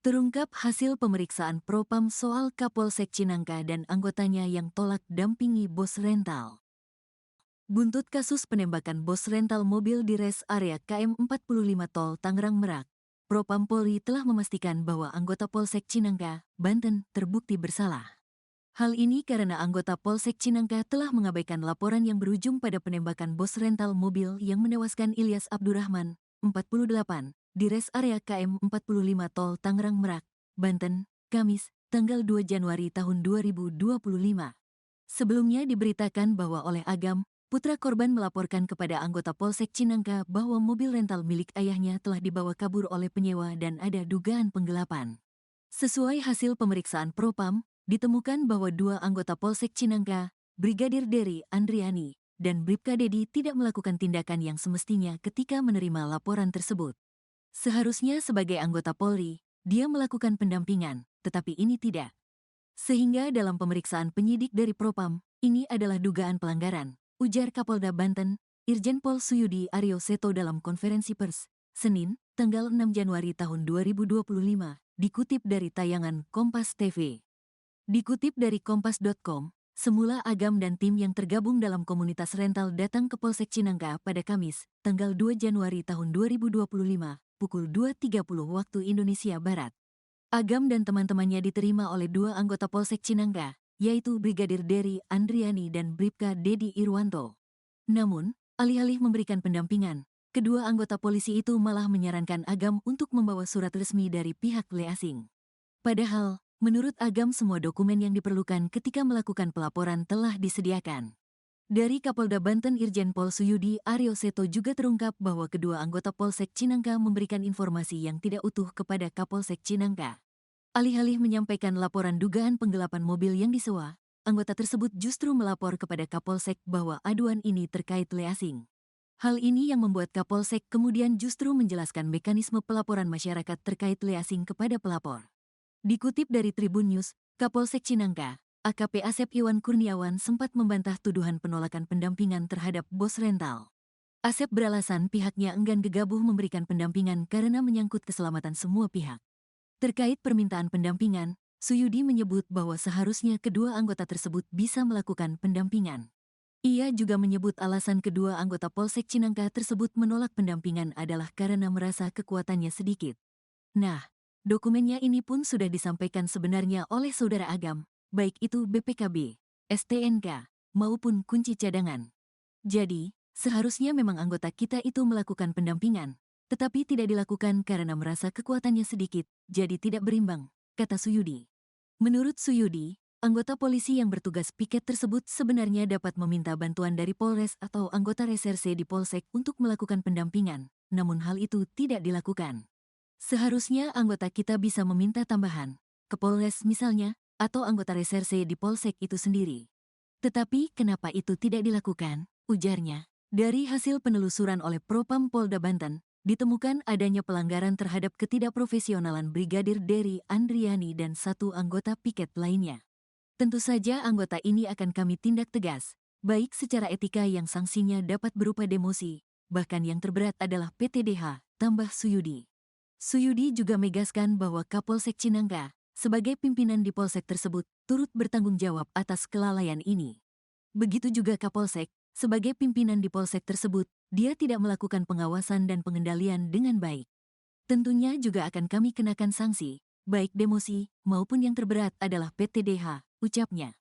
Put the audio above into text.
Terungkap hasil pemeriksaan Propam soal Kapolsek Cinangka dan anggotanya yang tolak dampingi bos rental. Buntut kasus penembakan bos rental mobil di res area KM 45 Tol Tangerang Merak, Propam Polri telah memastikan bahwa anggota Polsek Cinangka, Banten, terbukti bersalah. Hal ini karena anggota Polsek Cinangka telah mengabaikan laporan yang berujung pada penembakan bos rental mobil yang menewaskan Ilyas Abdurrahman, 48, di res area KM 45 Tol Tangerang Merak, Banten, Kamis, tanggal 2 Januari tahun 2025. Sebelumnya diberitakan bahwa oleh Agam, putra korban melaporkan kepada anggota Polsek Cinangka bahwa mobil rental milik ayahnya telah dibawa kabur oleh penyewa dan ada dugaan penggelapan. Sesuai hasil pemeriksaan Propam, ditemukan bahwa dua anggota Polsek Cinangka, Brigadir Dery Andriani, dan Bribka Dedi tidak melakukan tindakan yang semestinya ketika menerima laporan tersebut. Seharusnya sebagai anggota Polri, dia melakukan pendampingan, tetapi ini tidak. Sehingga dalam pemeriksaan penyidik dari Propam, ini adalah dugaan pelanggaran, ujar Kapolda Banten, Irjen Pol Suyudi Aryo Seto dalam konferensi pers, Senin, tanggal 6 Januari tahun 2025, dikutip dari tayangan Kompas TV. Dikutip dari kompas.com, semula Agam dan tim yang tergabung dalam komunitas rental datang ke Polsek Cinangka pada Kamis, tanggal 2 Januari tahun 2025, pukul 2.30 waktu Indonesia Barat. Agam dan teman-temannya diterima oleh dua anggota Polsek Cinangka, yaitu Brigadir Dery Andriani dan Bribka Dedi Irwanto. Namun, alih-alih memberikan pendampingan, kedua anggota polisi itu malah menyarankan Agam untuk membawa surat resmi dari pihak asing. Padahal, menurut Agam semua dokumen yang diperlukan ketika melakukan pelaporan telah disediakan. Dari Kapolda Banten Irjen Pol Suyudi Aryo Seto juga terungkap bahwa kedua anggota Polsek Cinangka memberikan informasi yang tidak utuh kepada Kapolsek Cinangka. Alih-alih menyampaikan laporan dugaan penggelapan mobil yang disewa, anggota tersebut justru melapor kepada Kapolsek bahwa aduan ini terkait asing. Hal ini yang membuat Kapolsek kemudian justru menjelaskan mekanisme pelaporan masyarakat terkait asing kepada pelapor. Dikutip dari Tribun News, Kapolsek Cinangka, AKP Asep Iwan Kurniawan sempat membantah tuduhan penolakan pendampingan terhadap bos rental. Asep beralasan pihaknya enggan gegabah memberikan pendampingan karena menyangkut keselamatan semua pihak. Terkait permintaan pendampingan, Suyudi menyebut bahwa seharusnya kedua anggota tersebut bisa melakukan pendampingan. Ia juga menyebut alasan kedua anggota Polsek Cinangka tersebut menolak pendampingan adalah karena merasa kekuatannya sedikit. Nah, dokumennya ini pun sudah disampaikan sebenarnya oleh saudara Agam, baik itu BPKB, STNK, maupun kunci cadangan. Jadi, seharusnya memang anggota kita itu melakukan pendampingan, tetapi tidak dilakukan karena merasa kekuatannya sedikit, jadi tidak berimbang, kata Suyudi. Menurut Suyudi, anggota polisi yang bertugas piket tersebut sebenarnya dapat meminta bantuan dari Polres atau anggota reserse di Polsek untuk melakukan pendampingan, namun hal itu tidak dilakukan. Seharusnya anggota kita bisa meminta tambahan, ke Polres misalnya, atau anggota reserse di Polsek itu sendiri. Tetapi kenapa itu tidak dilakukan, ujarnya. Dari hasil penelusuran oleh Propam Polda Banten, ditemukan adanya pelanggaran terhadap ketidakprofesionalan Brigadir Dery Andriani dan satu anggota piket lainnya. Tentu saja anggota ini akan kami tindak tegas, baik secara etika yang sanksinya dapat berupa demosi, bahkan yang terberat adalah PTDH, tambah Suyudi. Suyudi juga menegaskan bahwa Kapolsek Cinangka, sebagai pimpinan di Polsek tersebut, turut bertanggung jawab atas kelalaian ini. Begitu juga Kapolsek, sebagai pimpinan di Polsek tersebut, dia tidak melakukan pengawasan dan pengendalian dengan baik. Tentunya juga akan kami kenakan sanksi, baik demosi maupun yang terberat adalah PTDH, ucapnya.